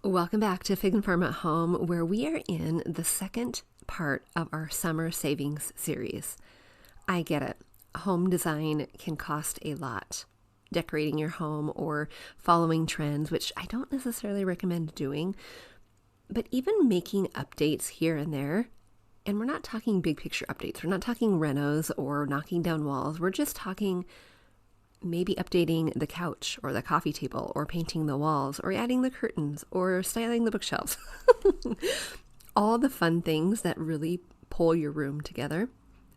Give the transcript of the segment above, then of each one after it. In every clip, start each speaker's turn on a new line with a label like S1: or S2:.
S1: Welcome back to Fig and Farm at Home, where we are in the second part of our summer savings series. I get it. Home design can cost a lot. Decorating your home or following trends, which I don't necessarily recommend doing, but even making updates here and there. And we're not talking big picture updates. We're not talking renos or knocking down walls. We're just talking maybe updating the couch or the coffee table or painting the walls or adding the curtains or styling the bookshelves. All the fun things that really pull your room together.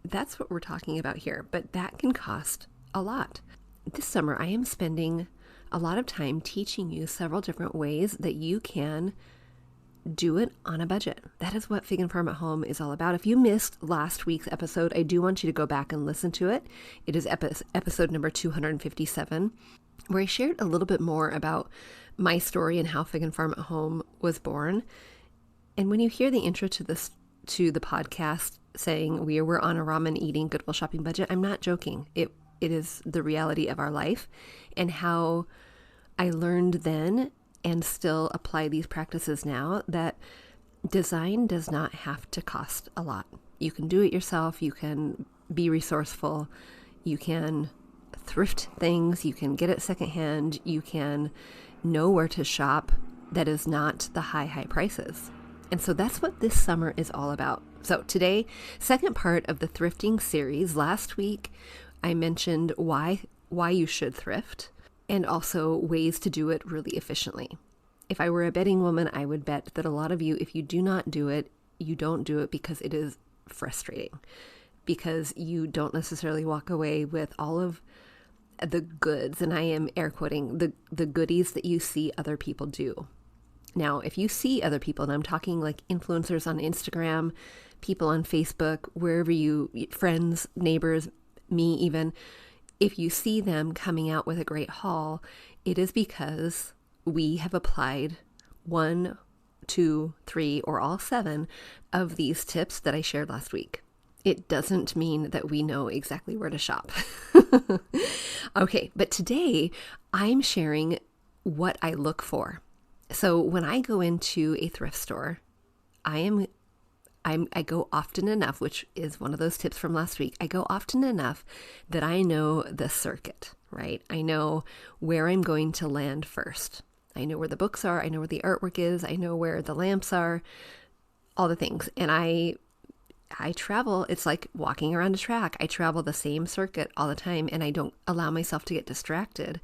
S1: That's what we're talking about here, but that can cost a lot. This summer, I am spending a lot of time teaching you several different ways that you can do it on a budget. That is what Fig and Farm at Home is all about. If you missed last week's episode, I do want you to go back and listen to it. It is episode number 257, where I shared a little bit more about my story and how Fig and Farm at Home was born. And when you hear the intro to the podcast saying we're on a ramen eating Goodwill shopping budget, I'm not joking. It is the reality of our life and how I learned then and still apply these practices now, that design does not have to cost a lot. You can do it yourself. You can be resourceful. You can thrift things. You can get it secondhand. You can know where to shop that is not the high prices. And so that's what this summer is all about. So today, second part of the thrifting series. Last week, I mentioned why you should thrift, and also ways to do it really efficiently. If I were a betting woman, I would bet that a lot of you, if you do not do it, you don't do it because it is frustrating, because you don't necessarily walk away with all of the goods, and I am air quoting, the goodies that you see other people do. Now, if you see other people, and I'm talking like influencers on Instagram, people on Facebook, wherever friends, neighbors, me even, if you see them coming out with a great haul, it is because we have applied 1, 2, 3, or all 7 of these tips that I shared last week. It doesn't mean that we know exactly where to shop. Okay, but today I'm sharing what I look for. So when I go into a thrift store, I go often enough, which is one of those tips from last week. I go often enough that I know the circuit, right? I know where I'm going to land first. I know where the books are. I know where the artwork is. I know where the lamps are, all the things. And I travel. It's like walking around a track. I travel the same circuit all the time, and I don't allow myself to get distracted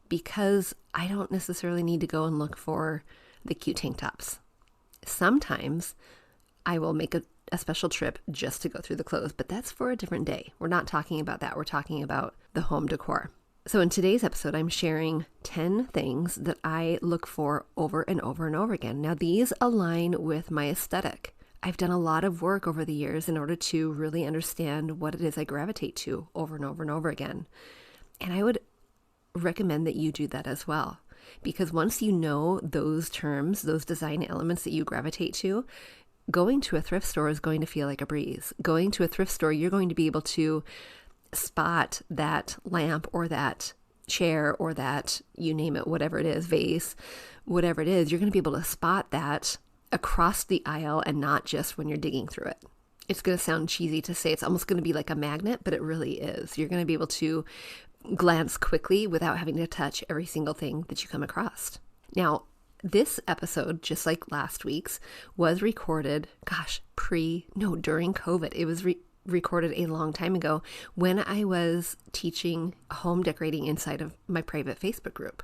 S1: because I don't necessarily need to go and look for the cute tank tops. Sometimes I will make a special trip just to go through the clothes, but that's for a different day. We're not talking about that. We're talking about the home decor. So in today's episode, I'm sharing 10 things that I look for over and over and over again. Now, these align with my aesthetic. I've done a lot of work over the years in order to really understand what it is I gravitate to over and over and over again. And I would recommend that you do that as well. Because once you know those terms, those design elements that you gravitate to, going to a thrift store is going to feel like a breeze. Going to a thrift store, you're going to be able to spot that lamp or that chair or that, you name it, whatever it is, vase, whatever it is, you're going to be able to spot that across the aisle and not just when you're digging through it. It's going to sound cheesy to say, it's almost going to be like a magnet, but it really is. You're going to be able to glance quickly without having to touch every single thing that you come across. Now, this episode, just like last week's, was recorded, during COVID. It was recorded a long time ago when I was teaching home decorating inside of my private Facebook group.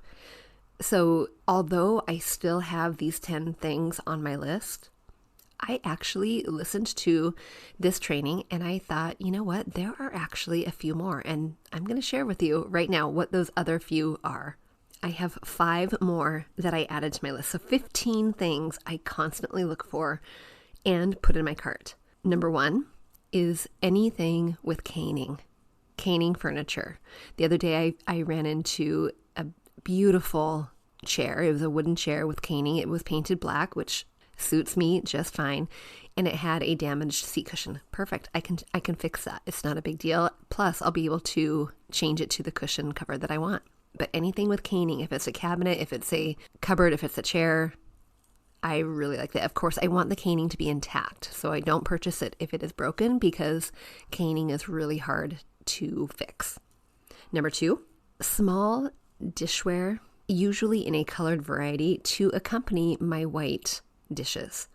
S1: So although I still have these 10 things on my list, I actually listened to this training and I thought, you know what, there are actually a few more, and I'm going to share with you right now what those other few are. I have 5 more that I added to my list. So 15 things I constantly look for and put in my cart. Number 1 is anything with caning furniture. The other day I ran into a beautiful chair. It was a wooden chair with caning. It was painted black, which suits me just fine. And it had a damaged seat cushion. Perfect. I can fix that. It's not a big deal. Plus, I'll be able to change it to the cushion cover that I want. But anything with caning, if it's a cabinet, if it's a cupboard, if it's a chair, I really like that. Of course, I want the caning to be intact, so I don't purchase it if it is broken because caning is really hard to fix. Number 2, small dishware, usually in a colored variety, to accompany my white dishes.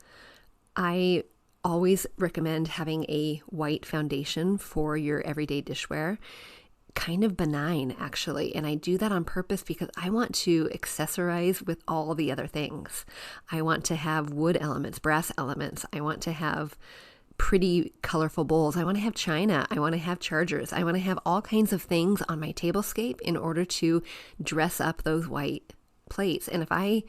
S1: I always recommend having a white foundation for your everyday dishware. Kind of benign, actually. And I do that on purpose because I want to accessorize with all the other things. I want to have wood elements, brass elements. I want to have pretty colorful bowls. I want to have china. I want to have chargers. I want to have all kinds of things on my tablescape in order to dress up those white plates. And if I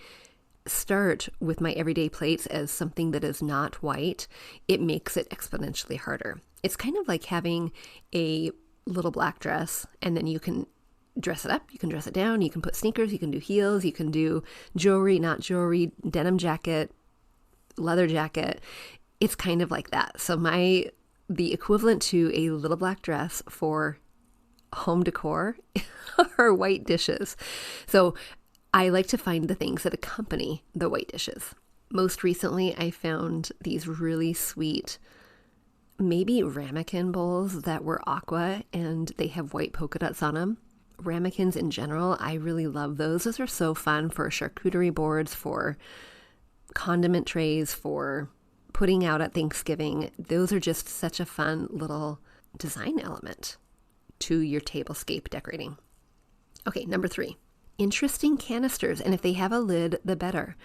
S1: start with my everyday plates as something that is not white, it makes it exponentially harder. It's kind of like having a little black dress, and then you can dress it up, you can dress it down, you can put sneakers, you can do heels, you can do jewelry, not jewelry, denim jacket, leather jacket. It's kind of like that. So the equivalent to a little black dress for home decor are white dishes. So I like to find the things that accompany the white dishes. Most recently, I found these really sweet maybe ramekin bowls that were aqua and they have white polka dots on them. Ramekins in general, I really love those. Those are so fun for charcuterie boards, for condiment trays, for putting out at Thanksgiving. Those are just such a fun little design element to your tablescape decorating. Okay, number 3, interesting canisters. And if they have a lid, the better.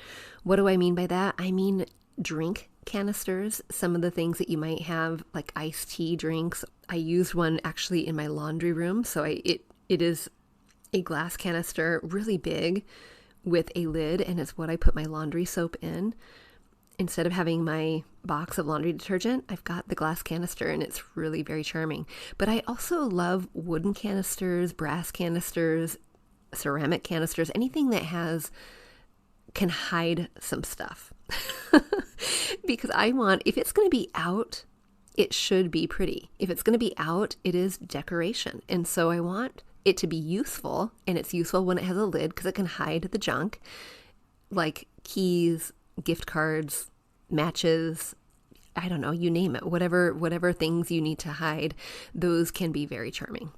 S1: What do I mean by that? I mean drink canisters, some of the things that you might have, like iced tea drinks. I used one actually in my laundry room. So it is a glass canister, really big, with a lid, and it's what I put my laundry soap in. Instead of having my box of laundry detergent, I've got the glass canister, and it's really very charming. But I also love wooden canisters, brass canisters, ceramic canisters, anything that can hide some stuff. Because if it's going to be out, it should be pretty. If it's going to be out, it is decoration. And so I want it to be useful, and it's useful when it has a lid because it can hide the junk, like keys, gift cards, matches, I don't know, you name it, whatever things you need to hide, those can be very charming.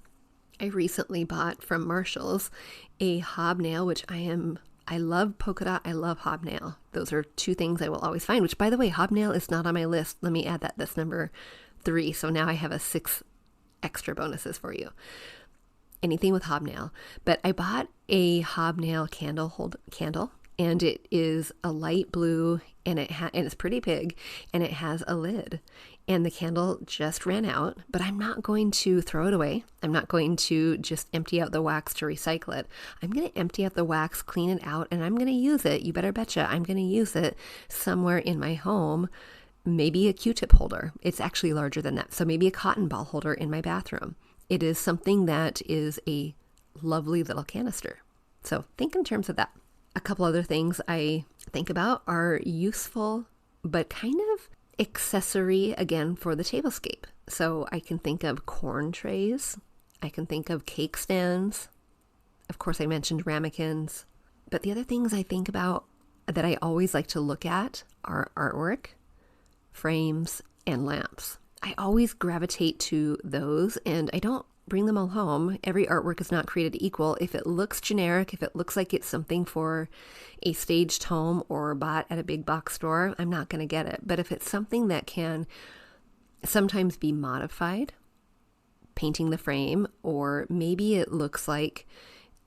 S1: I recently bought from Marshall's a hobnail, which I love polka dot, I love hobnail. Those are 2 things I will always find, which, by the way, hobnail is not on my list. Let me add that. That's number 3. So now I have 6 extra bonuses for you. Anything with hobnail. But I bought a hobnail candle, and it is a light blue, and it's pretty big, and it has a lid. And the candle just ran out, but I'm not going to throw it away. I'm not going to just empty out the wax to recycle it. I'm going to empty out the wax, clean it out, and I'm going to use it. You better betcha I'm going to use it somewhere in my home, maybe a Q-tip holder. It's actually larger than that. So maybe a cotton ball holder in my bathroom. It is something that is a lovely little canister. So think in terms of that. A couple other things I think about are useful, but kind of accessory, again, for the tablescape. So I can think of corn trays. I can think of cake stands. Of course, I mentioned ramekins. But the other things I think about that I always like to look at are artwork, frames, and lamps. I always gravitate to those, and I don't bring them all home. Every artwork is not created equal. If it looks generic, if it looks like it's something for a staged home or bought at a big box store, I'm not going to get it. But if it's something that can sometimes be modified, painting the frame, or maybe it looks like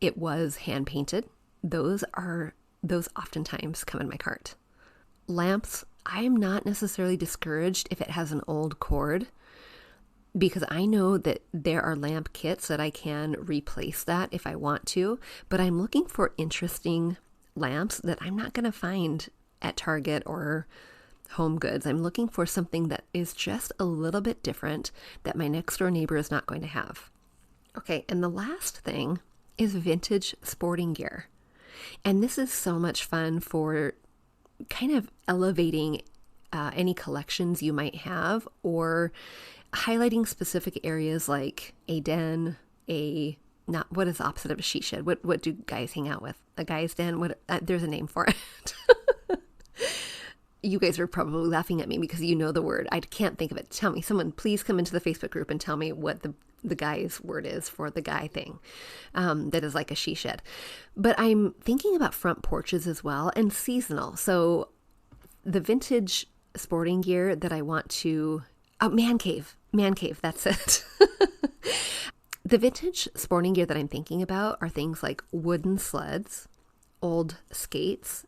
S1: it was hand painted, those oftentimes come in my cart. Lamps, I'm not necessarily discouraged if it has an old cord, because I know that there are lamp kits that I can replace that if I want to, but I'm looking for interesting lamps that I'm not going to find at Target or Home Goods. I'm looking for something that is just a little bit different that my next door neighbor is not going to have. Okay, and the last thing is vintage sporting gear. And this is so much fun for kind of elevating any collections you might have, or highlighting specific areas like a den, what is the opposite of a she shed? What do guys hang out with? A guy's den? There's a name for it. You guys are probably laughing at me because you know the word. I can't think of it. Tell me, someone please come into the Facebook group and tell me what the guy's word is for the guy thing that is like a she shed. But I'm thinking about front porches as well, and seasonal. So the vintage sporting gear that I want to, man cave, that's it. The vintage sporting gear that I'm thinking about are things like wooden sleds, old skates,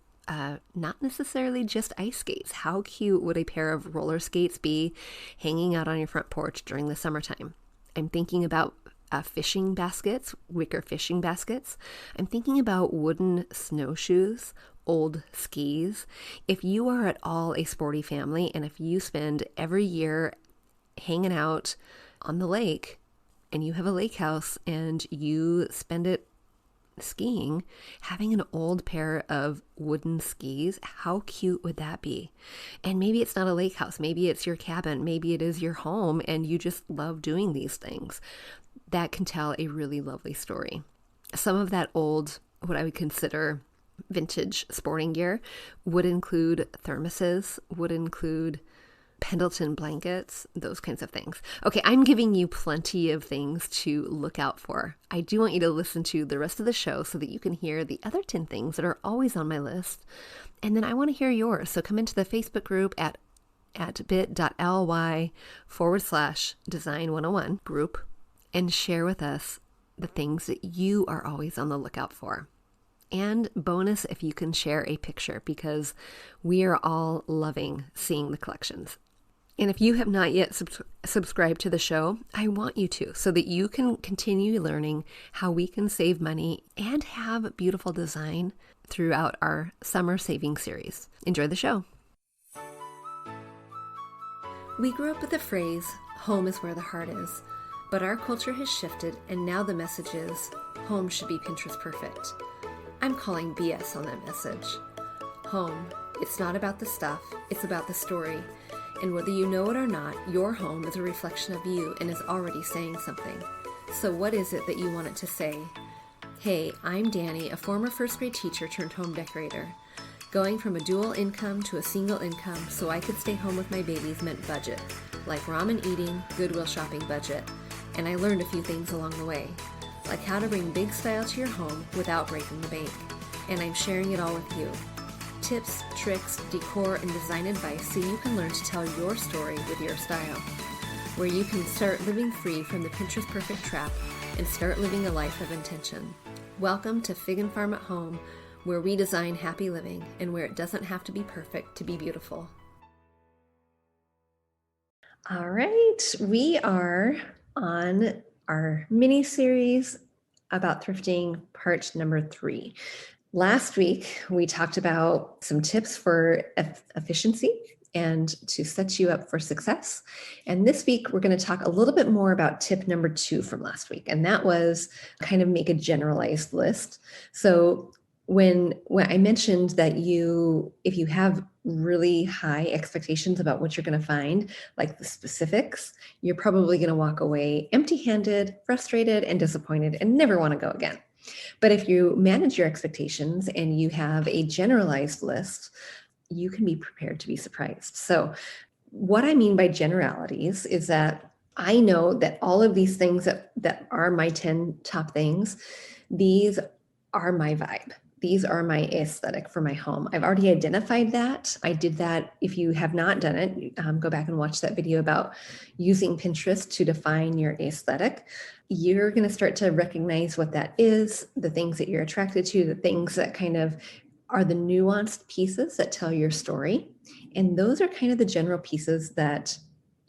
S1: not necessarily just ice skates. How cute would a pair of roller skates be hanging out on your front porch during the summertime? I'm thinking about fishing baskets, wicker fishing baskets. I'm thinking about wooden snowshoes, old skis. If you are at all a sporty family, and if you spend every year hanging out on the lake, and you have a lake house and you spend it skiing, having an old pair of wooden skis, how cute would that be? And maybe it's not a lake house, maybe it's your cabin, maybe it is your home, and you just love doing these things. That can tell a really lovely story. Some of that old, what I would consider vintage sporting gear, would include thermoses, would include Pendleton blankets, those kinds of things. Okay, I'm giving you plenty of things to look out for. I do want you to listen to the rest of the show so that you can hear the other 10 things that are always on my list. And then I want to hear yours. So come into the Facebook group at bit.ly/design101 group and share with us the things that you are always on the lookout for. And bonus if you can share a picture, because we are all loving seeing the collections. And if you have not yet subscribed to the show, I want you to, so that you can continue learning how we can save money and have beautiful design throughout our summer saving series. Enjoy the show. We grew up with the phrase, home is where the heart is, but our culture has shifted, and now the message is, home should be Pinterest perfect. I'm calling BS on that message. Home, it's not about the stuff, it's about the story. And whether you know it or not, your home is a reflection of you and is already saying something. So what is it that you want it to say? Hey, I'm Danny, a former first grade teacher turned home decorator. Going from a dual income to a single income so I could stay home with my babies meant budget, like ramen eating, Goodwill shopping budget. And I learned a few things along the way, like how to bring big style to your home without breaking the bank. And I'm sharing it all with you. Tips, tricks, decor, and design advice so you can learn to tell your story with your style, where you can start living free from the Pinterest perfect trap and start living a life of intention. Welcome to Fig and Farm at Home, where we design happy living and where it doesn't have to be perfect to be beautiful. All right, we are on our mini series about thrifting, part number 3. Last week, we talked about some tips for efficiency and to set you up for success. And this week, we're going to talk a little bit more about tip number 2 from last week. And that was kind of make a generalized list. So when I mentioned that if you have really high expectations about what you're going to find, like the specifics, you're probably going to walk away empty-handed, frustrated, and disappointed and never want to go again. But if you manage your expectations and you have a generalized list, you can be prepared to be surprised. So what I mean by generalities is that I know that all of these things that are my 10 top things, these are my vibe. These are my aesthetic for my home. I've already identified that. I did that. If you have not done it, go back and watch that video about using Pinterest to define your aesthetic. You're going to start to recognize what that is, the things that you're attracted to, the things that kind of are the nuanced pieces that tell your story. And those are kind of the general pieces that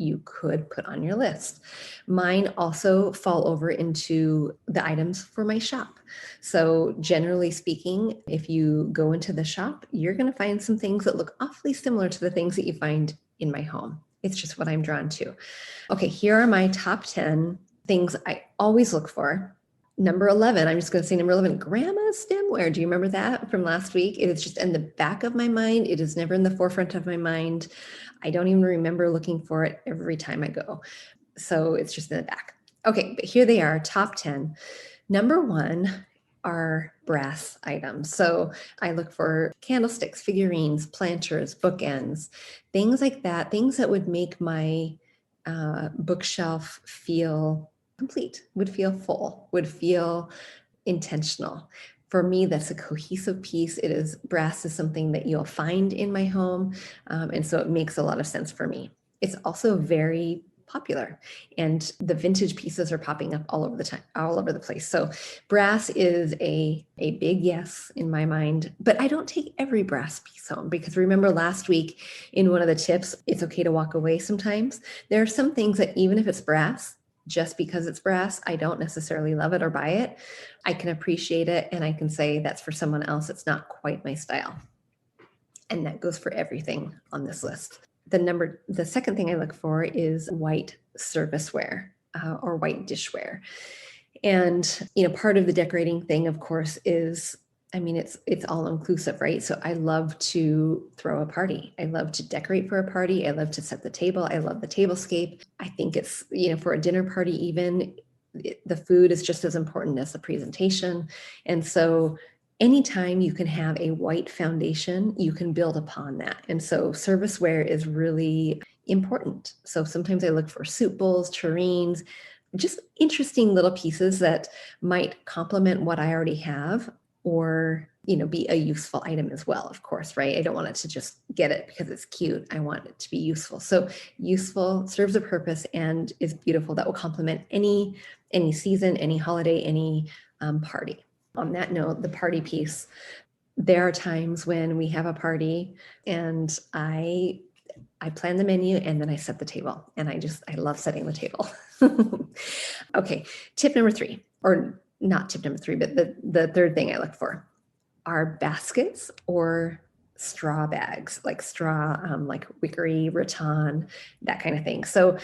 S1: you could put on your list. Mine also fall over into the items for my shop. So generally speaking, if you go into the shop, you're going to find some things that look awfully similar to the things that you find in my home. It's just what I'm drawn to. Okay, here are my top 10 things I always look for. Number 11, I'm just going to say number 11, grandma's stemware. Do you remember that from last week? It is just in the back of my mind. It is never in the forefront of my mind. I don't even remember looking for it every time I go. So it's just in the back. Okay, but here they are, top 10. Number 1, are brass items. So I look for candlesticks, figurines, planters, bookends, things like that, things that would make my bookshelf feel complete, would feel full, would feel intentional. For me, that's a cohesive piece. It is brass is something that you'll find in my home. And so it makes a lot of sense for me. It's also very popular, and the vintage pieces are popping up all over the time, all over the place. So brass is a big yes in my mind, but I don't take every brass piece home, because remember last week in one of the tips, it's okay to walk away sometimes. There are some things that even if it's brass, just because it's brass, I don't necessarily love it or buy it. I can appreciate it and I can say that's for someone else. It's not quite my style. And that goes for everything on this list. The second thing I look for is white serviceware or white dishware. And, part of the decorating thing, of course, is, it's all inclusive, right? So I love to throw a party. I love to decorate for a party. I love to set the table. I love the tablescape. I think it's, for a dinner party, even the food is just as important as the presentation. And so anytime you can have a white foundation, you can build upon that. And so serviceware is really important. So sometimes I look for soup bowls, tureens, just interesting little pieces that might complement what I already have, or be a useful item as well, of course, right? I don't want it to just get it because it's cute. I want it to be useful. So useful, serves a purpose, and is beautiful. That will complement any season, any holiday, any party. On that note, the party piece, there are times when we have a party and I plan the menu and then I set the table, and I love setting the table. Okay, tip number 3, or not tip number 3, but the third thing I look for are baskets or straw bags, like straw, like wickery, rattan, that kind of thing. So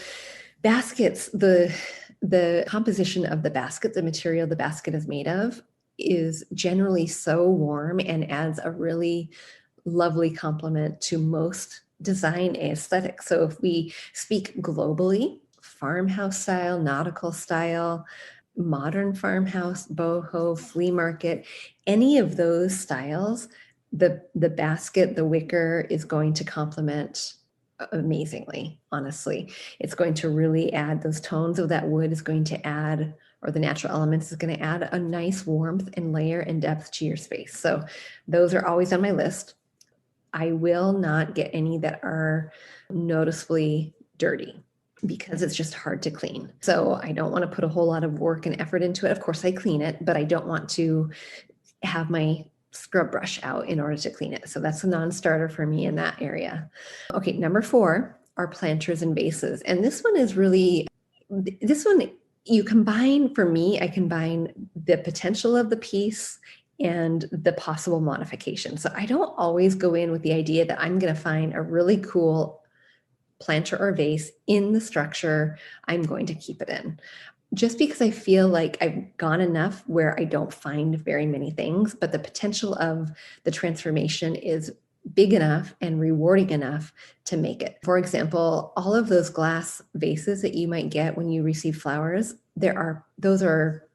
S1: baskets, the composition of the basket, the material the basket is made of, is generally so warm and adds a really lovely complement to most design aesthetic. So if we speak globally, farmhouse style, nautical style, modern farmhouse, boho, flea market, any of those styles, the basket, the wicker is going to complement amazingly, honestly. It's going to really add those tones of that wood, is going to add, or the natural elements is going to add a nice warmth and layer and depth to your space. So those are always on my list. I will not get any that are noticeably dirty, because it's just hard to clean. So I don't want to put a whole lot of work and effort into it. Of course, I clean it, but I don't want to have my scrub brush out in order to clean it. So that's a non-starter for me in that area. Okay, number 4 are planters and vases. And this one, you combine, for me, I combine the potential of the piece and the possible modification. So I don't always go in with the idea that I'm going to find a really cool planter or vase in the structure I'm going to keep it in, just because I feel like I've gone enough where I don't find very many things, but the potential of the transformation is big enough and rewarding enough to make it. For example, all of those glass vases that you might get when you receive flowers, those are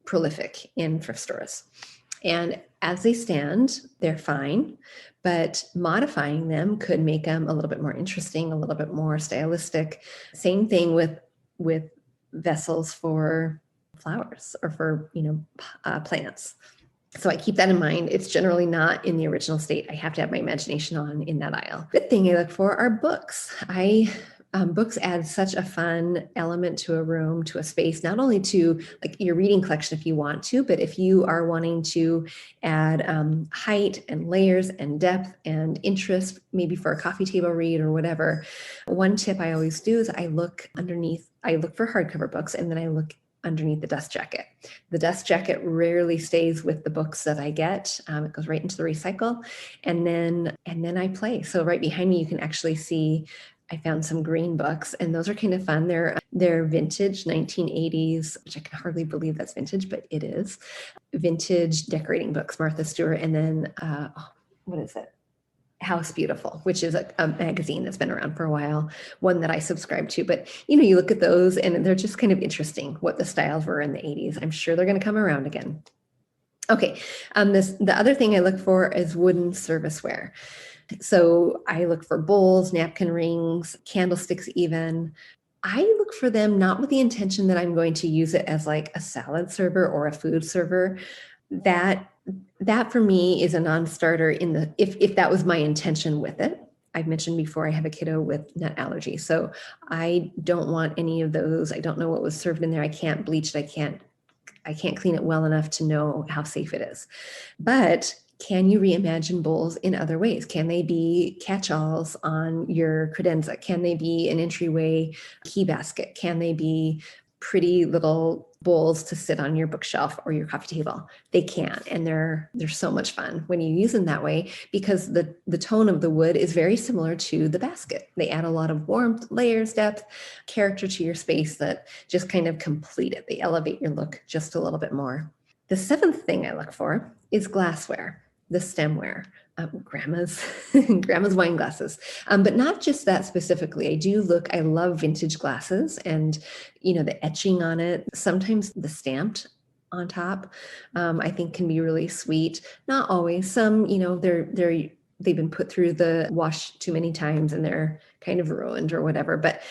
S1: prolific in thrift stores. And as they stand, they're fine, but modifying them could make them a little bit more interesting, a little bit more stylistic. Same thing with vessels for flowers or for plants. So I keep that in mind. It's generally not in the original state. I have to have my imagination on in that aisle. Good thing I look for are books. Books add such a fun element to a room, to a space, not only to like your reading collection if you want to, but if you are wanting to add height and layers and depth and interest, maybe for a coffee table read or whatever. One tip I always do is I look for hardcover books, and then I look underneath the dust jacket. The dust jacket rarely stays with the books that I get. It goes right into the recycle, and then I play. So right behind me, you can actually see I found some green books, and those are kind of fun. They're vintage 1980s, which I can hardly believe that's vintage, but it is. Vintage decorating books, Martha Stewart, and then what is it? House Beautiful, which is a magazine that's been around for a while, one that I subscribe to. But you look at those and they're just kind of interesting what the styles were in the 80s. I'm sure they're going to come around again. Okay. The other thing I look for is wooden serviceware. So I look for bowls, napkin rings, candlesticks even. I look for them not with the intention that I'm going to use it as like a salad server or a food server. That that for me is a non-starter in the if that was my intention with it. I've mentioned before I have a kiddo with nut allergy. So I don't want any of those. I don't know what was served in there. I can't bleach it. I can't clean it well enough to know how safe it is. But can you reimagine bowls in other ways? Can they be catch-alls on your credenza? Can they be an entryway key basket? Can they be pretty little bowls to sit on your bookshelf or your coffee table? They can, and they're so much fun when you use them that way because the tone of the wood is very similar to the basket. They add a lot of warmth, layers, depth, character to your space that just kind of complete it. They elevate your look just a little bit more. The seventh thing I look for is glassware, the stemware, grandma's grandma's wine glasses, but not just that specifically. I love vintage glasses, and the etching on it. Sometimes the stamped on top, I think can be really sweet. Not always. Some, they've been put through the wash too many times and they're kind of ruined or whatever. But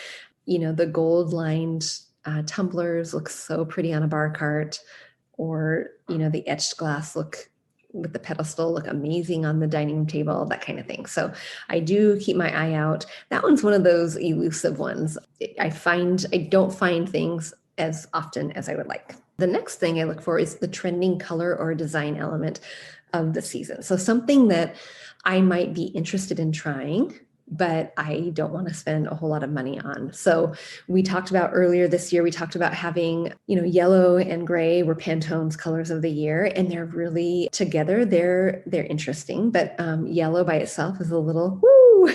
S1: the gold lined tumblers look so pretty on a bar cart, or the etched glass look with the pedestal look amazing on the dining room table, that kind of thing. So I do keep my eye out. That one's one of those elusive ones. I don't find things as often as I would like. The next thing I look for is the trending color or design element of the season. So something that I might be interested in trying, but I don't want to spend a whole lot of money on. So we talked about earlier this year, we talked about having, yellow and gray were Pantone's colors of the year, and they're really together. They're interesting, but yellow by itself is a little woo.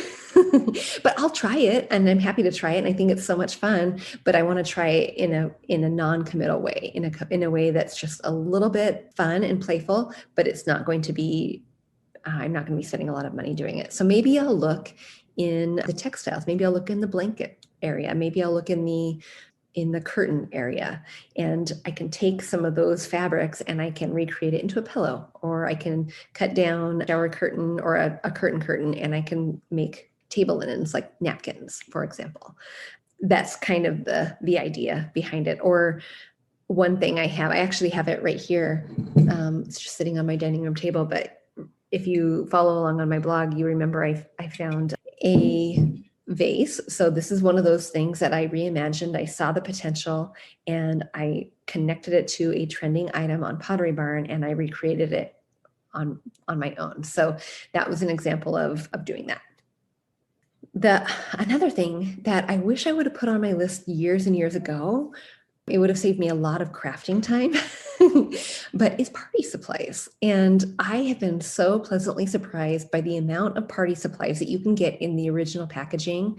S1: But I'll try it, and I'm happy to try it, and I think it's so much fun. But I want to try it in a non-committal way, in a way that's just a little bit fun and playful, but it's not going to be. I'm not going to be spending a lot of money doing it. So maybe I'll look in the textiles. Maybe I'll look in the blanket area. Maybe I'll look in the curtain area, and I can take some of those fabrics and I can recreate it into a pillow, or I can cut down a shower curtain or a curtain, and I can make table linens like napkins, for example. That's kind of the idea behind it. Or one thing I actually have it right here. It's just sitting on my dining room table, but if you follow along on my blog, you remember I found a vase. So this is one of those things that I reimagined. I saw the potential and I connected it to a trending item on Pottery Barn, and I recreated it on my own. So that was an example of doing that. Another thing that I wish I would have put on my list years and years ago, it would have saved me a lot of crafting time, but it's party supplies. And I have been so pleasantly surprised by the amount of party supplies that you can get in the original packaging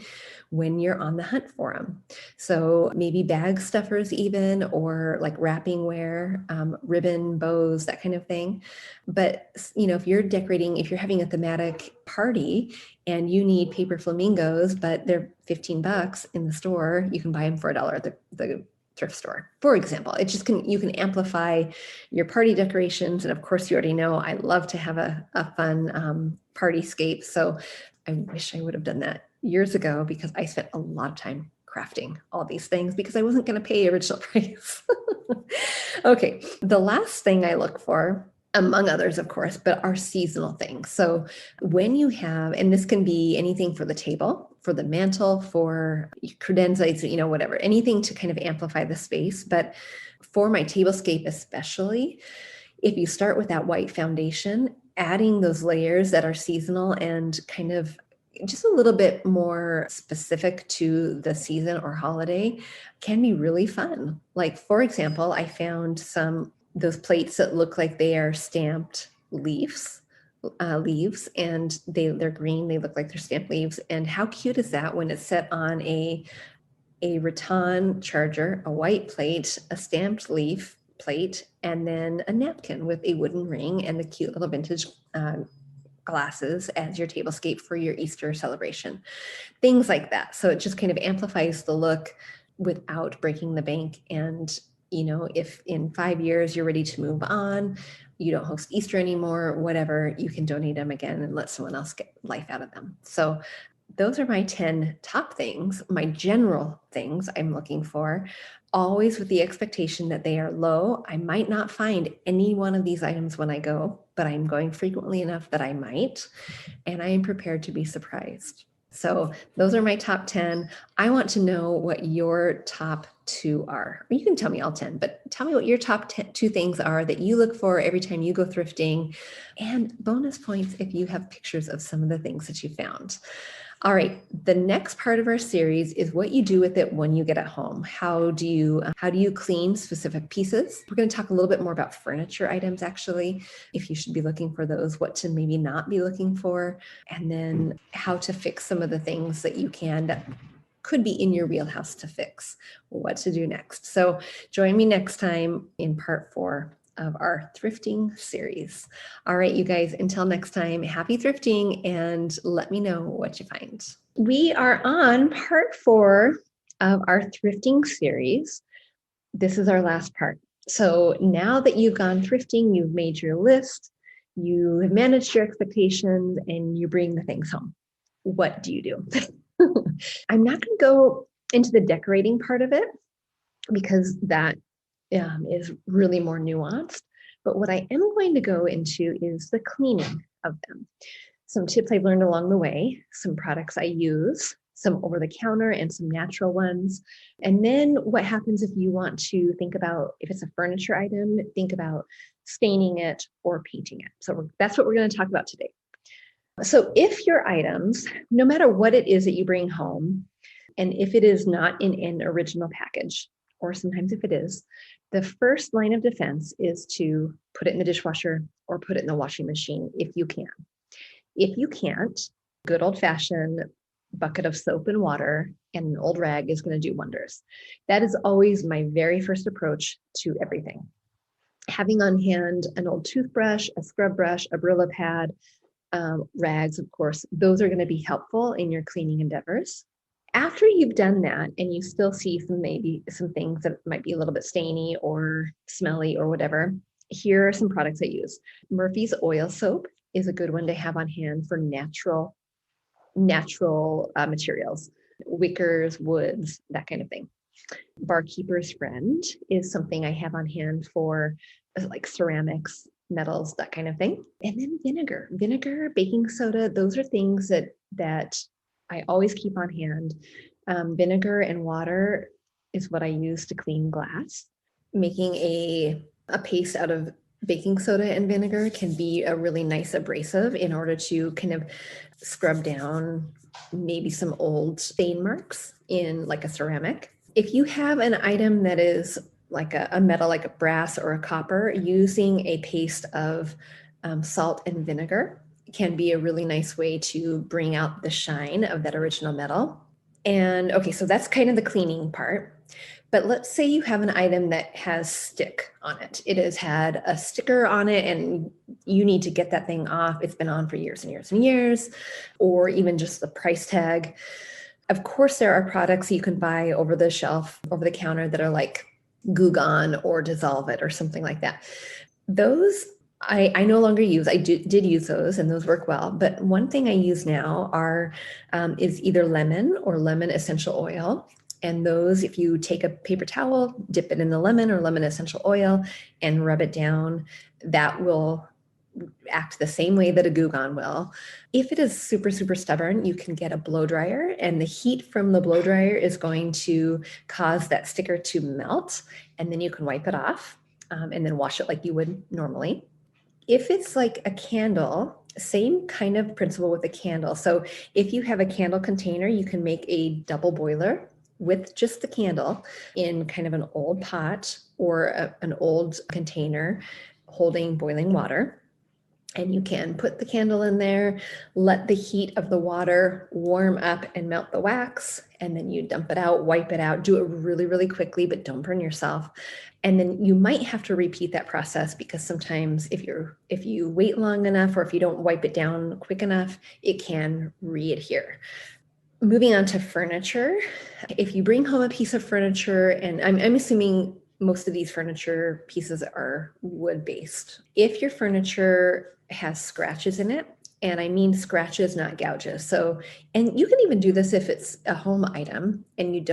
S1: when you're on the hunt for them. So maybe bag stuffers even, or like wrapping ware, ribbon, bows, that kind of thing. But, if you're decorating, if you're having a thematic party and you need paper flamingos, but they're $15 in the store, you can buy them for $1 at the thrift store, for example. You can amplify your party decorations. And of course, you already know I love to have a fun partyscape. So I wish I would have done that years ago, because I spent a lot of time crafting all these things because I wasn't going to pay original price. Okay, the last thing I look for, among others, of course, but are seasonal things. So when you have, and this can be anything for the table, for the mantle, for credenza, whatever, anything to kind of amplify the space. But for my tablescape especially, if you start with that white foundation, adding those layers that are seasonal and kind of just a little bit more specific to the season or holiday can be really fun. Like, for example, I found those plates that look like they are stamped leaves, and they're green. They look like they're stamped leaves. And how cute is that when it's set on a rattan charger, a white plate, a stamped leaf plate, and then a napkin with a wooden ring and the cute little vintage glasses as your tablescape for your Easter celebration. Things like that. So it just kind of amplifies the look without breaking the bank. And if in 5 years you're ready to move on, you don't host Easter anymore, whatever, you can donate them again and let someone else get life out of them. So those are my 10 top things, my general things I'm looking for, always with the expectation that they are low. I might not find any one of these items when I go, but I'm going frequently enough that I might, and I am prepared to be surprised. So those are my top 10. I want to know what your top 2 are. You can tell me all 10, but tell me what your top 2 things are that you look for every time you go thrifting. And bonus points if you have pictures of some of the things that you found. All right, the next part of our series is what you do with it when you get it home. How do you clean specific pieces? We're going to talk a little bit more about furniture items, actually, if you should be looking for those, what to maybe not be looking for, and then how to fix some of the things that you can that could be in your wheelhouse to fix, what to do next. So join me next time in part 4 of our thrifting series. All right, you guys, until next time, happy thrifting and let me know what you find. We are on part 4 of our thrifting series. This is our last part. So now that you've gone thrifting, you've made your list, you have managed your expectations, and you bring the things home. What do you do? I'm not going to go into the decorating part of it because that is really more nuanced. But what I am going to go into is the cleaning of them. Some tips I've learned along the way, some products I use, some over the counter and some natural ones. And then what happens if you want to think about, if it's a furniture item, think about staining it or painting it. So that's what we're going to talk about today. So if your items, no matter what it is that you bring home, and if it is not in an original package, or sometimes if it is, the first line of defense is to put it in the dishwasher or put it in the washing machine if you can. If you can't, good old-fashioned bucket of soap and water and an old rag is going to do wonders. That is always my very first approach to everything. Having on hand an old toothbrush, a scrub brush, a Brillo pad, rags, of course, those are going to be helpful in your cleaning endeavors. After you've done that and you still see maybe some things that might be a little bit stainy or smelly or whatever, here are some products I use. Murphy's oil soap is a good one to have on hand for natural materials, wickers, woods, that kind of thing. Barkeeper's Friend is something I have on hand for like ceramics, metals, that kind of thing. And then vinegar, baking soda, those are things that I always keep on hand. Vinegar and water is what I use to clean glass. Making a paste out of baking soda and vinegar can be a really nice abrasive in order to kind of scrub down maybe some old stain marks in like a ceramic. If you have an item that is like a metal, like a brass or a copper, using a paste of salt and vinegar can be a really nice way to bring out the shine of that original metal. And okay, so that's kind of the cleaning part. But let's say you have an item that has stick on it. It has had a sticker on it and you need to get that thing off. It's been on for years and years and years, or even just the price tag. Of course, there are products you can buy over the shelf, over the counter that are like Goo Gone or Dissolve It or something like that. Those I no longer use. I did use those and those work well. But one thing I use now is either lemon or lemon essential oil. And those, if you take a paper towel, dip it in the lemon or lemon essential oil and rub it down, that will act the same way that a Goo Gone will. If it is super, super stubborn, you can get a blow dryer, and the heat from the blow dryer is going to cause that sticker to melt, and then you can wipe it off and then wash it like you would normally. If it's like a candle, same kind of principle with a candle. So if you have a candle container, you can make a double boiler with just the candle in kind of an old pot or an old container holding boiling water. And you can put the candle in there, let the heat of the water warm up and melt the wax, and then you dump it out, wipe it out, do it really, really quickly, but don't burn yourself. And then you might have to repeat that process because sometimes if you wait long enough or if you don't wipe it down quick enough, it can readhere. Moving on to furniture. If you bring home a piece of furniture, and I'm assuming Most of these furniture pieces are wood-based. If your furniture has scratches in it, and I mean scratches, not gouges. So, and you can even do this if it's a home item and you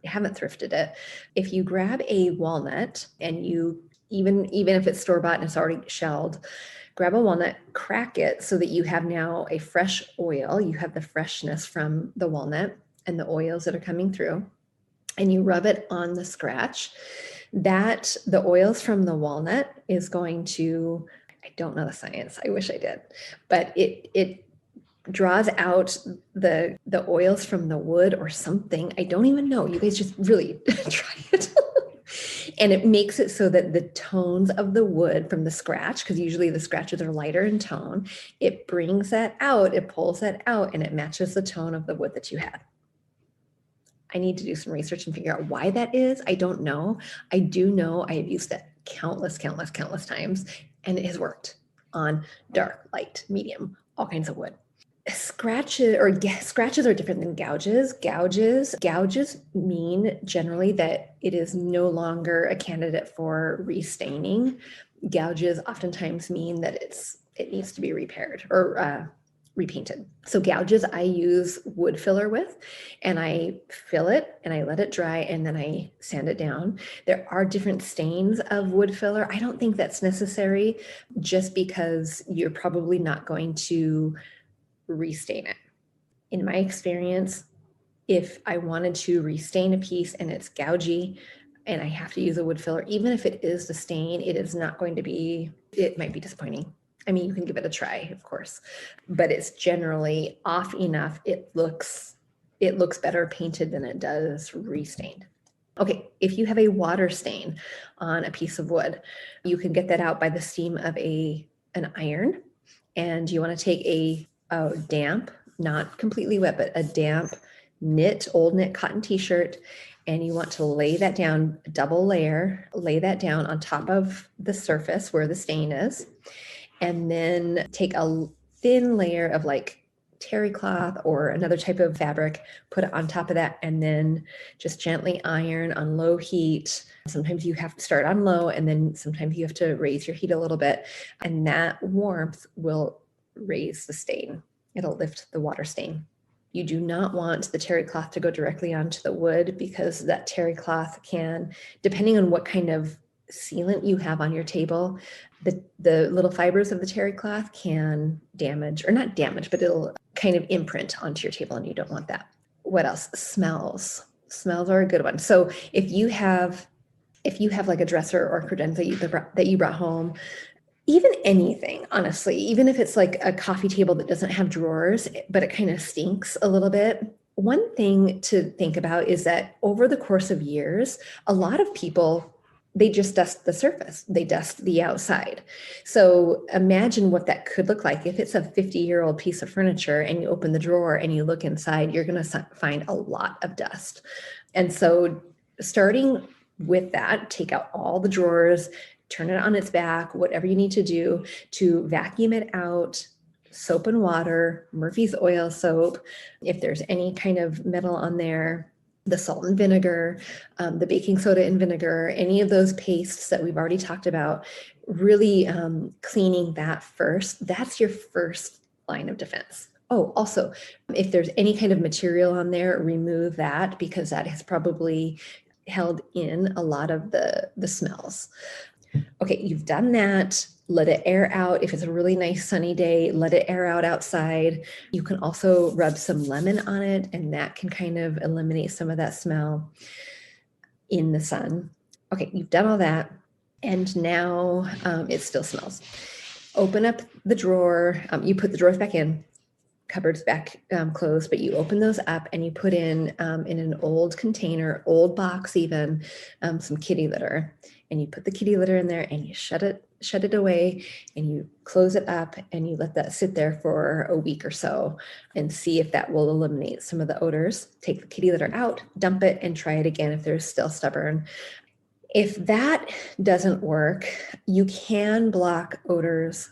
S1: haven't thrifted it. If you grab a walnut and you, even if it's store-bought and it's already shelled, grab a walnut, crack it so that you have now a fresh oil. You have the freshness from the walnut and the oils that are coming through, and you rub it on the scratch. That the oils from the walnut is going to, I don't know the science, I wish I did, but it draws out the oils from the wood or something. I don't even know. You guys just really try it. And it makes it so that the tones of the wood from the scratch, because usually the scratches are lighter in tone, it brings that out, it pulls that out, and it matches the tone of the wood that you had. I need to do some research and figure out why that is. I don't know. I do know I have used it countless times, and it has worked on dark, light, medium, all kinds of wood. Scratches are different than gouges. Gouges mean generally that it is no longer a candidate for restaining. Gouges oftentimes mean that it needs to be repaired or repainted. So gouges I use wood filler with, and I fill it and I let it dry and then I sand it down. There are different stains of wood filler. I don't think that's necessary, just because you're probably not going to restain it. In my experience, if I wanted to restain a piece and it's gougy and I have to use a wood filler, even if it is the stain, it might be disappointing. I mean, you can give it a try, of course, but it's generally off enough. It looks better painted than it does restained. Okay, if you have a water stain on a piece of wood, you can get that out by the steam of an iron, and you want to take a damp, not completely wet, but a damp old knit cotton t-shirt, and you want to lay that down, double layer, lay that down on top of the surface where the stain is, and then take a thin layer of like terry cloth or another type of fabric, put it on top of that, and then just gently iron on low heat. Sometimes you have to start on low, and then sometimes you have to raise your heat a little bit, and that warmth will raise the stain. It'll lift the water stain. You do not want the terry cloth to go directly onto the wood, because that terry cloth can, depending on what kind of sealant you have on your table, the little fibers of the terry cloth can damage, or not damage, but it'll kind of imprint onto your table, and you don't want that. What else? Smells are a good one. So if you have like a dresser or credenza that you brought home, even anything, honestly, even if it's like a coffee table that doesn't have drawers, but it kind of stinks a little bit. One thing to think about is that over the course of years, a lot of people, they just dust the surface, they dust the outside. So imagine what that could look like. If it's a 50-year-old piece of furniture and you open the drawer and you look inside, you're going to find a lot of dust. And so starting with that, take out all the drawers, turn it on its back, whatever you need to do to vacuum it out. Soap and water, Murphy's oil soap. If there's any kind of metal on there, the salt and vinegar, the baking soda and vinegar, any of those pastes that we've already talked about, really cleaning that first. That's your first line of defense. Oh, also, if there's any kind of material on there, remove that, because that has probably held in a lot of the smells. Okay, you've done that. Let it air out. If it's a really nice sunny day, let it air out outside. You can also rub some lemon on it, and that can kind of eliminate some of that smell in the sun. Okay, you've done all that, and now it still smells. Open up the drawer. You put the drawers back in, cupboards back closed, but you open those up and you put in an old container, old box even, some kitty litter. And you put the kitty litter in there and you shut it away, and you close it up and you let that sit there for a week or so and see if that will eliminate some of the odors. Take the kitty litter out, dump it, and try it again if they're still stubborn. If that doesn't work, you can block odors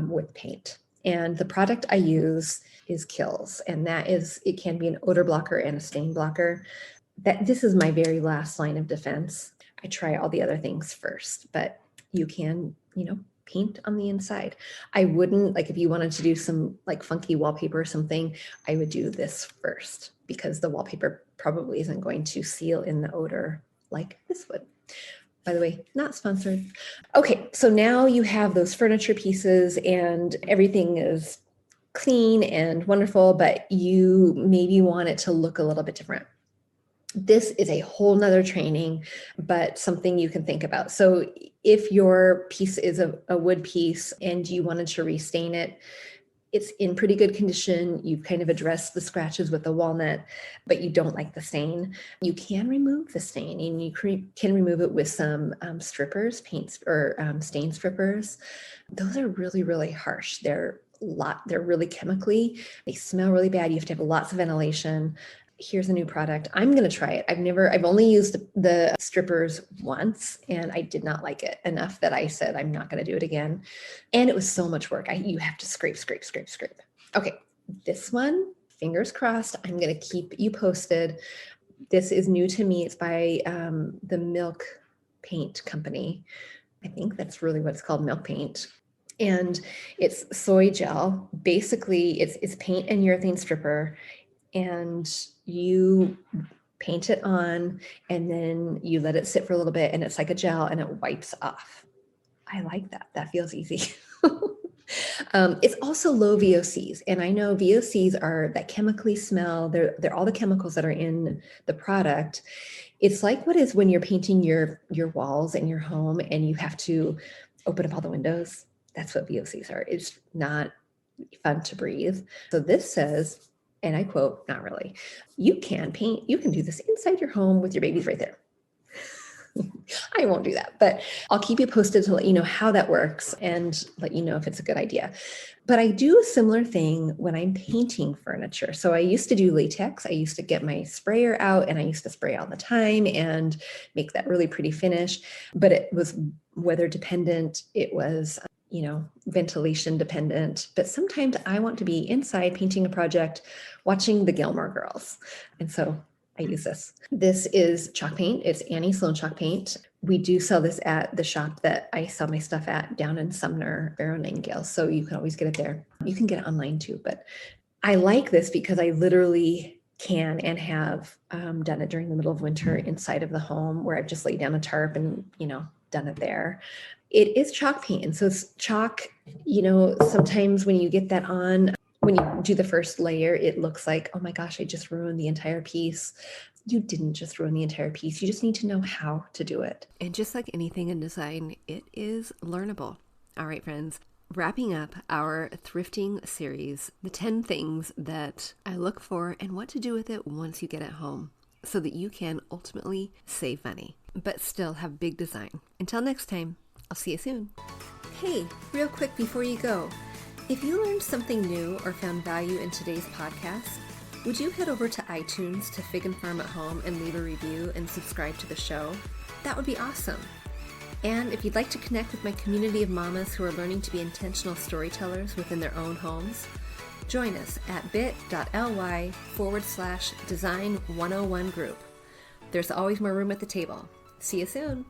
S1: with paint. And the product I use is Kills, and it can be an odor blocker and a stain blocker. This is my very last line of defense. I try all the other things first, but you can, paint on the inside. I wouldn't, like if you wanted to do some like funky wallpaper or something, I would do this first because the wallpaper probably isn't going to seal in the odor like this would. By the way, not sponsored. Okay, so now you have those furniture pieces and everything is clean and wonderful, but you maybe want it to look a little bit different. This is a whole nother training, but something you can think about. So if your piece is a wood piece and you wanted to restain it, it's in pretty good condition. You've kind of addressed the scratches with the walnut, but you don't like the stain. You can remove the stain, and you can remove it with some strippers, paints or stain strippers. Those are really, really harsh. They're really chemically. They smell really bad. You have to have lots of ventilation. Here's a new product. I'm going to try it. I've only used the strippers once and I did not like it enough that I said, I'm not going to do it again. And it was so much work. You have to scrape. Okay. This one, fingers crossed. I'm going to keep you posted. This is new to me. It's by the Milk Paint Company. I think that's really what it's called, Milk Paint. And it's soy gel. Basically it's paint and urethane stripper. And you paint it on and then you let it sit for a little bit and it's like a gel and it wipes off. I like that. That feels easy. It's also low VOCs. And I know VOCs are that chemically smell. They're all the chemicals that are in the product. It's like what is when you're painting your walls in your home and you have to open up all the windows. That's what VOCs are. It's not fun to breathe. So this says, and I quote, not really, you can do this inside your home with your babies right there. I won't do that, but I'll keep you posted to let you know how that works and let you know if it's a good idea. But I do a similar thing when I'm painting furniture. So I used to do latex. I used to get my sprayer out and I used to spray all the time and make that really pretty finish, but it was weather dependent. It was ventilation dependent, but sometimes I want to be inside painting a project, watching the Gilmore Girls. And so I use this. This is chalk paint. It's Annie Sloan chalk paint. We do sell this at the shop that I sell my stuff at down in Sumner, Barrow Nightingale. So you can always get it there. You can get it online too, but I like this because I literally can and have done it during the middle of winter inside of the home where I've just laid down a tarp and, done it there. It is chalk paint. And so it's chalk, sometimes when you get that on, when you do the first layer, it looks like, oh my gosh, I just ruined the entire piece. You didn't just ruin the entire piece. You just need to know how to do it. And just like anything in design, it is learnable. All right, friends, wrapping up our thrifting series, the 10 things that I look for and what to do with it once you get it home so that you can ultimately save money, but still have big design. Until next time, I'll see you soon. Hey, real quick before you go, if you learned something new or found value in today's podcast, would you head over to iTunes to Fig and Farm at Home and leave a review and subscribe to the show? That would be awesome. And if you'd like to connect with my community of mamas who are learning to be intentional storytellers within their own homes, join us at bit.ly/design101 group. There's always more room at the table. See you soon.